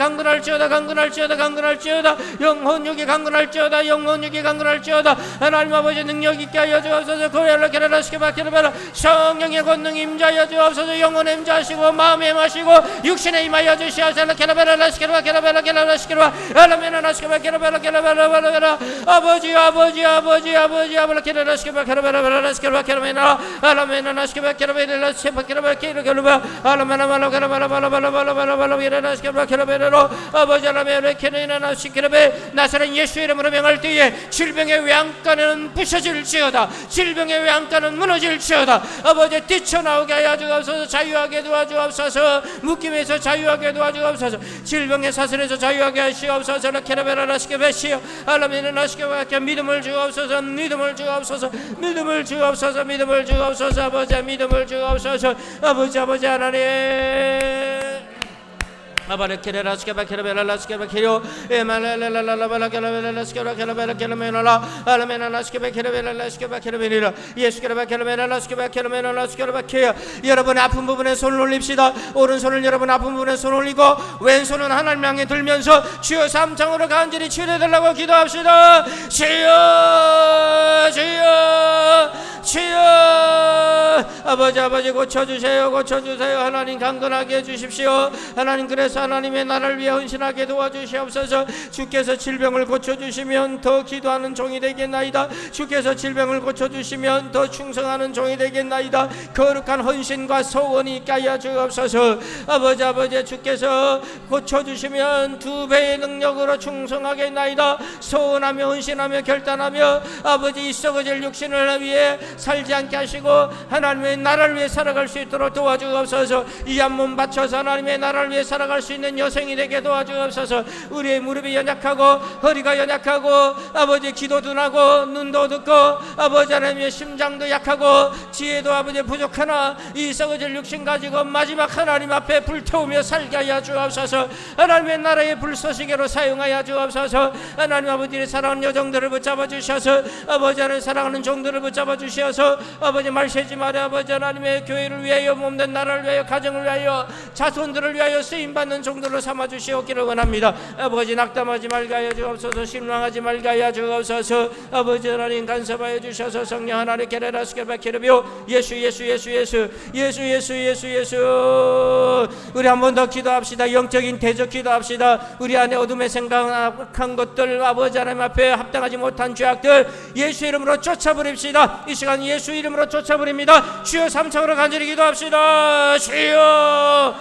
영혼육이 강건할지어다. 하나님 아버지 능력 있게 하여 주옵소서. 고열라 케라라스케바 케라베라 성령의 권능 임자하여 주옵소서. 영혼에 임자하시고 마음에 임하시고 육신에 임하여 주시옵소서. 케라베라라스케바 케라베라라스케바 알라메나라스케바 케라베라베라베라 아버지 케라라스케바 케라베라라스케바 케라메나 알라메나라스케바 케라베라라스케바 케라베라 알라메나말로 케라베라라스케바 케라베라로 아버지 알라메나 케네나라스케베 나사렛 예수 이름으로 명할 때에 질병의 외양간은 부셔질지어다. 질병의 외양간은 무너질지어다. 아버지 뛰쳐나오게 하여 주옵소서. 자유하게 도와주옵소서. 묶임에서 자유하게 도와주옵소서. 질병의 사슬에서 자유하게 하시옵소서. 라케라베라라시게 베시오 알라미나나시게 와케 믿음을 주옵소서. 믿음을 주옵소서. 믿음을 주옵소서. 믿음을 주옵소서. 아버지 믿음을 주옵소서. 아버지 하나님 아바레케레라스케바케레벨라스케바케요 에말랄랄랄랄라발라케라벨라스케바케라벨라케라메나라 알라메나나스케바케레벨라스케바케라벨라 예수케라바케라메나라스케바케라메나라스케바케요. 여러분의 아픈 부분에 손을 올립시다. 오른손을 여러분 아픈 부분에 손 올리고 왼손은 하나님 향해 들면서 주여 삼창으로 간절히 치료해달라고 기도합시다. 주여 주여 주여 아버지 고쳐주세요. 고쳐주세요. 하나님 강건하게 해주십시오. 하나님 그래서 하나님의 나라를 위해 헌신하게 도와주시옵소서. 주께서 질병을 고쳐주시면 더 기도하는 종이 되겠나이다. 주께서 질병을 고쳐주시면 더 충성하는 종이 되겠나이다. 거룩한 헌신과 소원이 있게 하여 주옵소서. 아버지 주께서 고쳐주시면 두 배의 능력으로 충성하겠나이다. 소원하며 헌신하며 결단하며 아버지 이 썩어질 육신을 위해 살지 않게 하시고 하나님의 나라를 위해 살아갈 수 있도록 도와주옵소서. 이 한 몸 바쳐서 하나님의 나라를 위해 살아갈 수 있는 여성이 되게 도와주옵소서. 우리의 무릎이 연약하고 허리가 연약하고 아버지 귀도 둔하고 눈도 듣고 아버지 하나님의 심장도 약하고 지혜도 아버지 부족하나 이 썩어질 육신 가지고 마지막 하나님 앞에 불태우며 살게 하여 주옵소서. 하나님의 나라의 불쏘시개로 사용하여 주옵소서. 하나님 아버지의 사랑하는 여종들을 붙잡아 주셔서 아버지 하나님 사랑하는 종들을 붙잡아 주셔서 아버지 말세지 말에 아버지 하나님의 교회를 위하여 몸된 나라를 위하여 가정을 위하여 자손들을 위하여 쓰임받는 종들로 삼아주시옵기를 원합니다. 아버지 낙담하지 말게 하여 주옵소서. 실망하지 말게 하여 주옵소서. 아버지 하나님 간섭하여 주셔서 성령 하나님 게레라스케바케르비오 예수 우리 한 번 더 기도합시다. 영적인 대적 기도합시다. 우리 안에 어둠에 생각한 것들 아버지 하나님 앞에 합당하지 못한 죄악들 예수 이름으로 쫓아버립시다. 이 시간 예수 이름으로 쫓아버립니다. 주여 삼창으로 간절히 기도합시다. 주여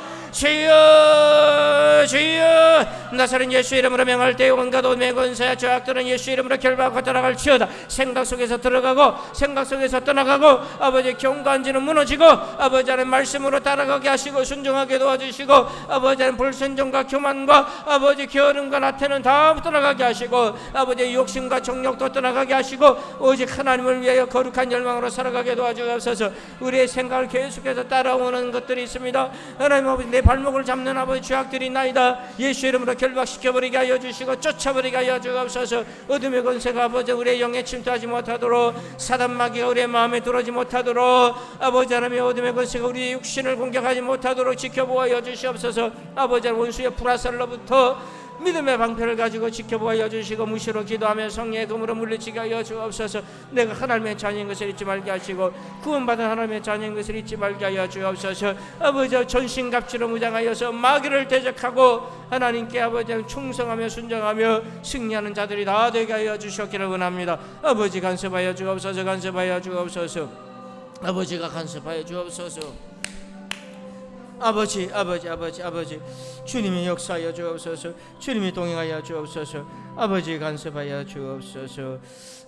나사렛 예수 이름으로 명할 때 온갖 오매 권세 죄악들은 예수 이름으로 결박하고 떠나갈지어다. 생각 속에서 들어가고 생각 속에서 떠나가고 아버지 경관지는 무너지고 아버지 하나님 말씀으로 따라가게 하시고 순종하게 도와주시고 아버지 하나님 불순종과 교만과 아버지 게으름과 나태는 다 떠나가게 하시고 아버지 욕심과 정욕도 떠나가게 하시고 오직 하나님을 위하여 거룩한 열망으로 살아가게 도와주옵소서. 우리의 생각을 계속해서 따라오는 것들이 있습니다. 하나님 아버지 내 발목을 잡는 아버지 죄악들이 있나이다. 예수 이름으로 결박시켜버리게 하여 주시고 쫓아버리게 하여 주옵소서. 어둠의 권세가 아버지 우리의 영에 침투하지 못하도록 사단 마귀가 우리의 마음에 들어오지 못하도록 아버지 하나님의 어둠의 권세가 우리의 육신을 공격하지 못하도록 지켜보아 주시옵소서. 아버지 원수의 불화살로부터 믿음의 방패를 가지고 지켜보아 주시고 무시로 기도하며 성령의 검으로 물리치게 하여 주옵소서. 내가 하나님의 자녀인 것을 잊지 말게 하시고 구원받은 하나님의 자녀인 것을 잊지 말게 하여 주옵소서. 아버지 전신갑주로 무장하여서 마귀를 대적하고 하나님께 아버지 충성하며 순종하며 승리하는 자들이 다 되게 하여 주셨기를 원합니다. 아버지 간섭하여 주옵소서. 간섭하여 주옵소서. 아버지가 간섭하여 주옵소서. 아버지 주님이 역사하여 주옵소서. 주님이 동행하여 주옵소서. 아버지 간섭하여 주옵소서.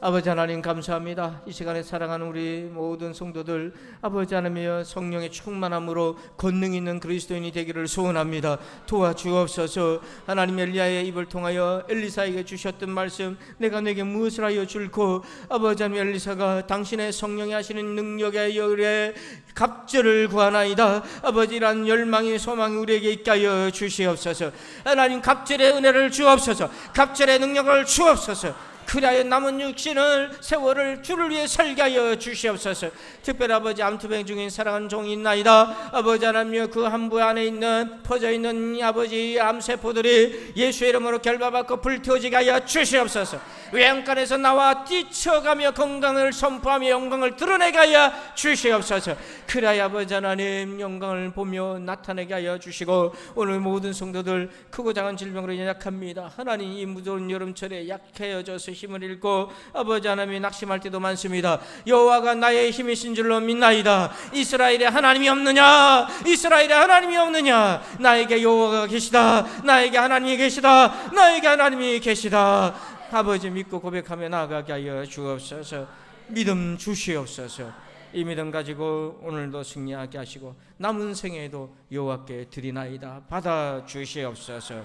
아버지 하나님 감사합니다. 이 시간에 사랑하는 우리 모든 성도들 아버지 하나님이여 성령의 충만함으로 권능 있는 그리스도인이 되기를 소원합니다. 도와주옵소서. 하나님 엘리야의 입을 통하여 엘리사에게 주셨던 말씀 내가 내게 무엇을 하여 줄고 아버지 하나님 엘리사가 당신의 성령이 하시는 능력의 열에 갑절을 구하나이다. 아버지 이란 열망이 소망이 우리에게 있게 하여 주시옵소서. 하나님 갑절의 은혜를 주옵소서. 갑절의 능력을 주옵소서. 그리하여 남은 육신을 세월을 주를 위해 살게 하여 주시옵소서. 특별히 아버지 암투병 중인 사랑하는 종이 있나이다. 아버지 하나님여 그 함부 안에 있는 퍼져있는 아버지 암세포들이 예수 이름으로 결박받고 불태워지게 하여 주시옵소서. 외양간에서 나와 뛰쳐가며 건강을 선포하며 영광을 드러내게 하여 주시옵소서. 그리하여 아버지 하나님 영광을 보며 나타내게 하여 주시고 오늘 모든 성도들 크고 작은 질병으로 연약합니다. 하나님 이 무더운 여름철에 약해져서 힘을 잃고 아버지 하나님이 낙심할 때도 많습니다. 여호와가 나의 힘이신 줄로 믿나이다. 이스라엘에 하나님이 없느냐? 이스라엘에 하나님이 없느냐? 나에게 여호와가 계시다. 나에게 하나님이 계시다. 나에게 하나님이 계시다. 아버지 믿고 고백하며 나아가게 하여 주옵소서. 믿음 주시옵소서. 이 믿음 가지고 오늘도 승리하게 하시고 남은 생에도 여호와께 드리나이다 받아 주시옵소서.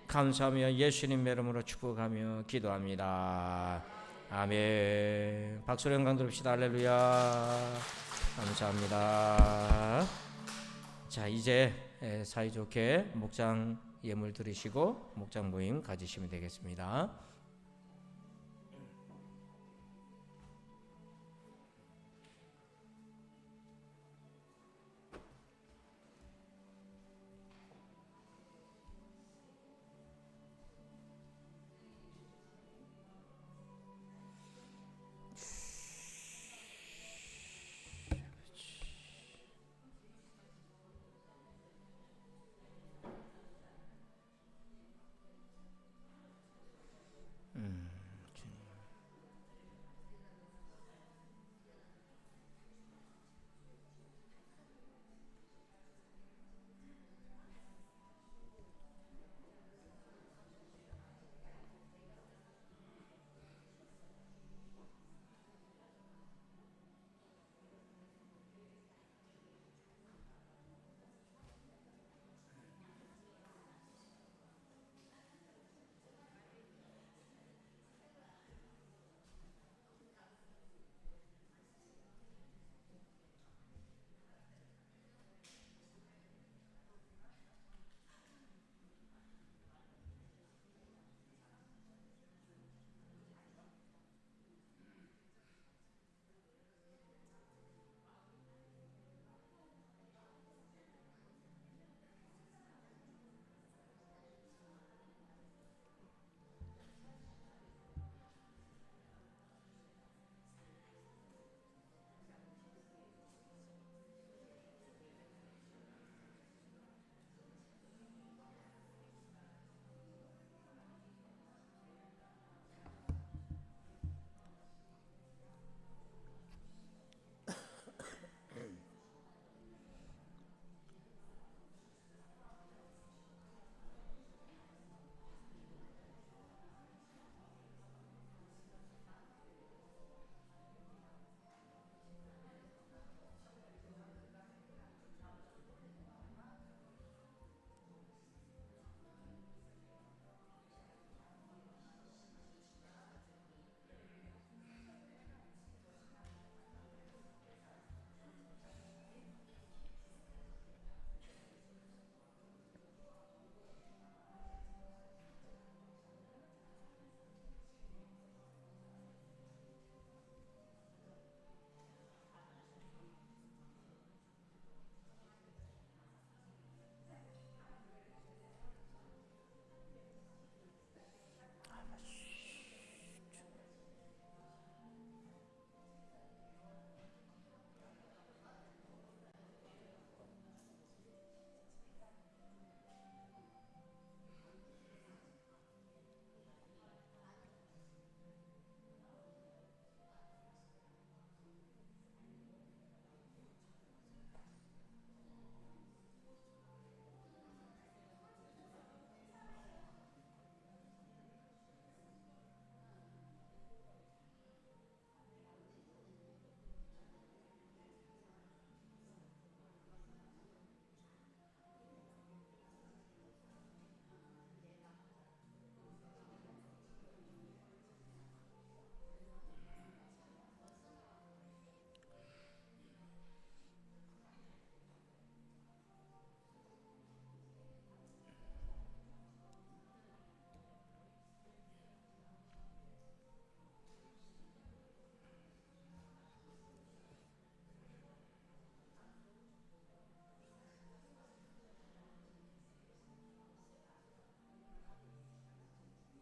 감사하며 예수님 이름으로 축복하며 기도합니다. 아멘. 박수로 영광 드립시다. 할렐루야. 감사합니다. 자, 이제 사이좋게 목장 예물 드리시고 목장 모임 가지시면 되겠습니다.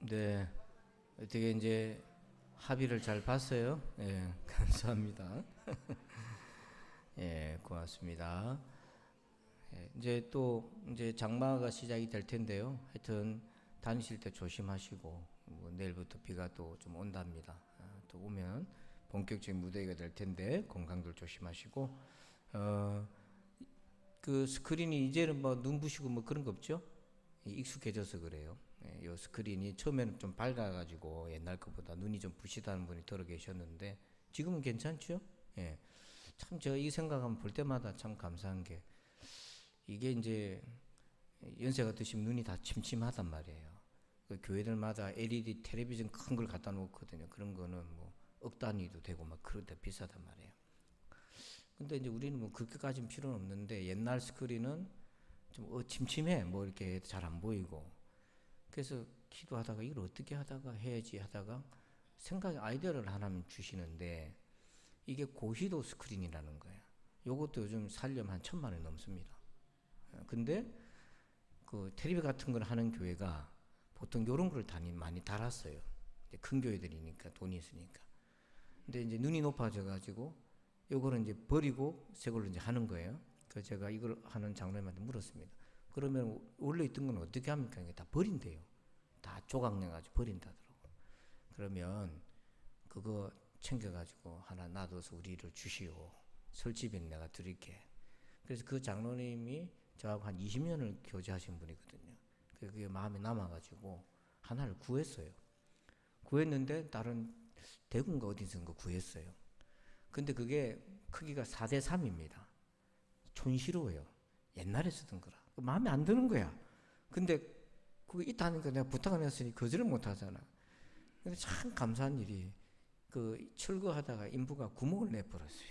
네, 어떻게 이제 합의를 잘 봤어요? 예, 감사합니다. 예, 고맙습니다. 예, 이제 또 이제 장마가 시작이 될 텐데요. 하여튼 다니실 때 조심하시고 뭐 내일부터 비가 또 좀 온답니다. 또 오면 본격적인 무더위가 될 텐데 건강들 조심하시고 그 스크린이 이제는 뭐 눈부시고 뭐 그런 거 없죠? 익숙해져서 그래요. 예, 요 스크린이 처음에는 좀 밝아가지고 옛날 것보다 눈이 좀 부시다는 분이 들어 계셨는데 지금은 괜찮죠? 예. 참 제가 이 생각하면 볼 때마다 참 감사한 게 이게 이제 연세가 드시면 눈이 다 침침하단 말이에요. 그 교회들마다 LED 텔레비전 큰 걸 갖다 놓거든요. 그런 거는 뭐 억 단위도 되고 막 그런데 비싸단 말이에요. 근데 이제 우리는 뭐 그렇게까지는 필요는 없는데 옛날 스크린은 좀 침침해. 뭐 이렇게 잘 안 보이고. 그래서 기도하다가 이걸 어떻게 하다가 해야지 하다가 아이디어를 하나님 주시는데 이게 고시도 스크린이라는 거예요. 요것도 요즘 살려면 한 1,000만 원 넘습니다. 근데 그 텔레비 같은 걸 하는 교회가 보통 요런 걸 많이 달았어요. 이제 큰 교회들이니까 돈이 있으니까. 근데 이제 눈이 높아져 가지고 요거를 이제 버리고 새 걸로 이제 하는 거예요. 그래서 제가 이걸 하는 장로님한테 물었습니다. 그러면 원래 있던 건 어떻게 합니까? 이게 다 버린대요. 다 조각내가지고 버린다더라고. 그러면 그거 챙겨가지고 하나 놔둬서 우리를 주시오. 설치비는 내가 드릴게. 그래서 그 장로님이 저하고 한 20년을 교제하신 분이거든요. 그게 마음에 남아가지고 하나를 구했어요. 구했는데 다른 대구인가 어디선가 구했어요. 근데 그게 크기가 4:3입니다. 촌시로예요. 옛날에 쓰던 거라. 마음에 안 드는 거야. 근데 그거 있다니까 내가 부탁을 했으니 거절을 못 하잖아. 근데 참 감사한 일이 그 철거하다가 인부가 구멍을 내버렸어요.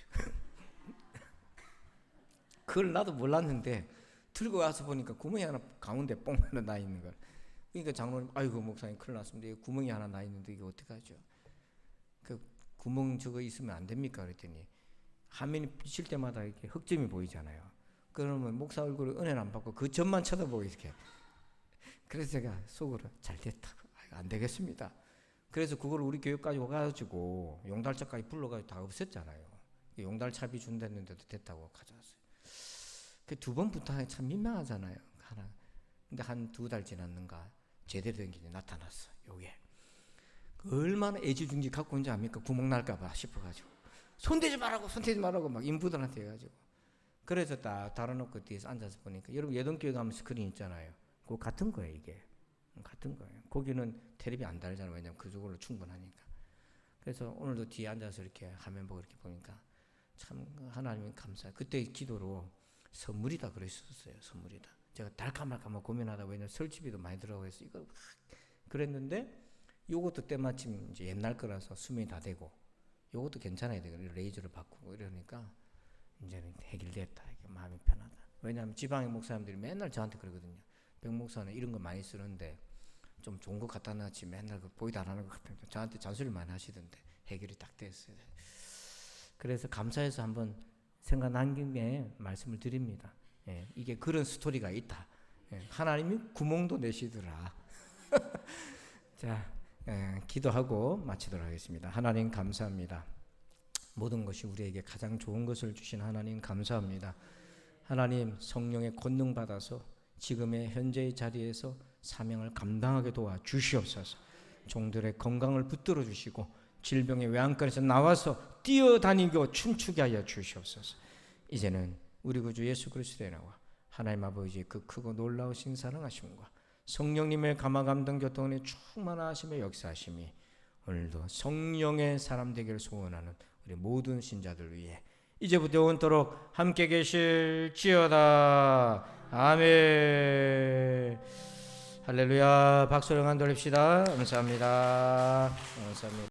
그걸 나도 몰랐는데 들고 와서 보니까 구멍이 하나 가운데 뽕 하나 나 있는 걸. 그러니까 장로님, 아이고 목사님 큰일 났습니다. 구멍이 하나 나 있는데 이거 어떡하죠? 그 구멍 저거 있으면 안 됩니까? 그랬더니 화면이 비칠 때마다 이렇게 흑점이 보이잖아요. 그러면 목사 얼굴을 은혜를 안 받고 그 점만 쳐다보고 이렇게. 그래서 제가 속으로 잘 됐다. 안 되겠습니다. 그래서 그걸 우리 교육까지 와가지고 용달차까지 불러가지고 다 없앴잖아요. 용달차비 준다는데도 됐다고 가져왔어요. 그 2번 부탁이 참 민망하잖아요. 하나. 근데 한 2달 지났는가 제대로 된 게 나타났어. 요게 얼마나 애지중지 갖고 온지 압니까? 구멍 날까봐 싶어가지고 손대지 말라고 막 인부들한테 해가지고. 그래서 딱 달아놓고 뒤에서 앉아서 보니까 여러분 예동교회 가면 스크린 있잖아요. 그거 같은 거예요. 이게 같은 거예요. 거기는 텔레비 안 달잖아요. 왜냐면 그쪽으로 충분하니까. 그래서 오늘도 뒤에 앉아서 이렇게 화면 보고 이렇게 보니까 참 하나님이 감사해요. 그때 기도로 선물이다 그랬었어요. 선물이다. 제가 달까 말까 막 고민하다 왜냐면 설치비도 많이 들어가고 해서 이거 그랬는데 요것도 때마침 이제 옛날 거라서 수명이 다 되고 요것도 괜찮아야 되고 레이저를 바꾸고 이러니까 이제는 해결됐다. 이게 마음이 편하다. 왜냐하면 지방의 목사님들이 맨날 저한테 그러거든요. 백 목사는 이런 거 많이 쓰는데 좀 좋은 거 갖다 놨지 맨날 그 보이도 안 하는 것 같은데 저한테 잔소리 많이 하시던데 해결이 딱 됐어요. 그래서 감사해서 한번 생각난 김에 말씀을 드립니다. 예, 이게 그런 스토리가 있다. 예, 하나님이 구멍도 내시더라. 자, 기도하고 마치도록 하겠습니다. 하나님 감사합니다. 모든 것이 우리에게 가장 좋은 것을 주신 하나님 감사합니다. 하나님 성령의 권능 받아서 지금의 현재의 자리에서 사명을 감당하게 도와 주시옵소서. 종들의 건강을 붙들어 주시고 질병의 외양간에서 나와서 뛰어다니고 춤추게 하여 주시옵소서. 이제는 우리 구주 예수 그리스도의 나와 하나님 아버지의 그 크고 놀라우신 사랑하심과 성령님의 감화감동 교통의 충만하심의 역사하심이 오늘도 성령의 사람 되기를 소원하는 우리 모든 신자들 위해 이제부터 영원토록 함께 계실지어다. 아멘. 할렐루야. 박수를 한번 돌립시다. 감사합니다. 감사합니다.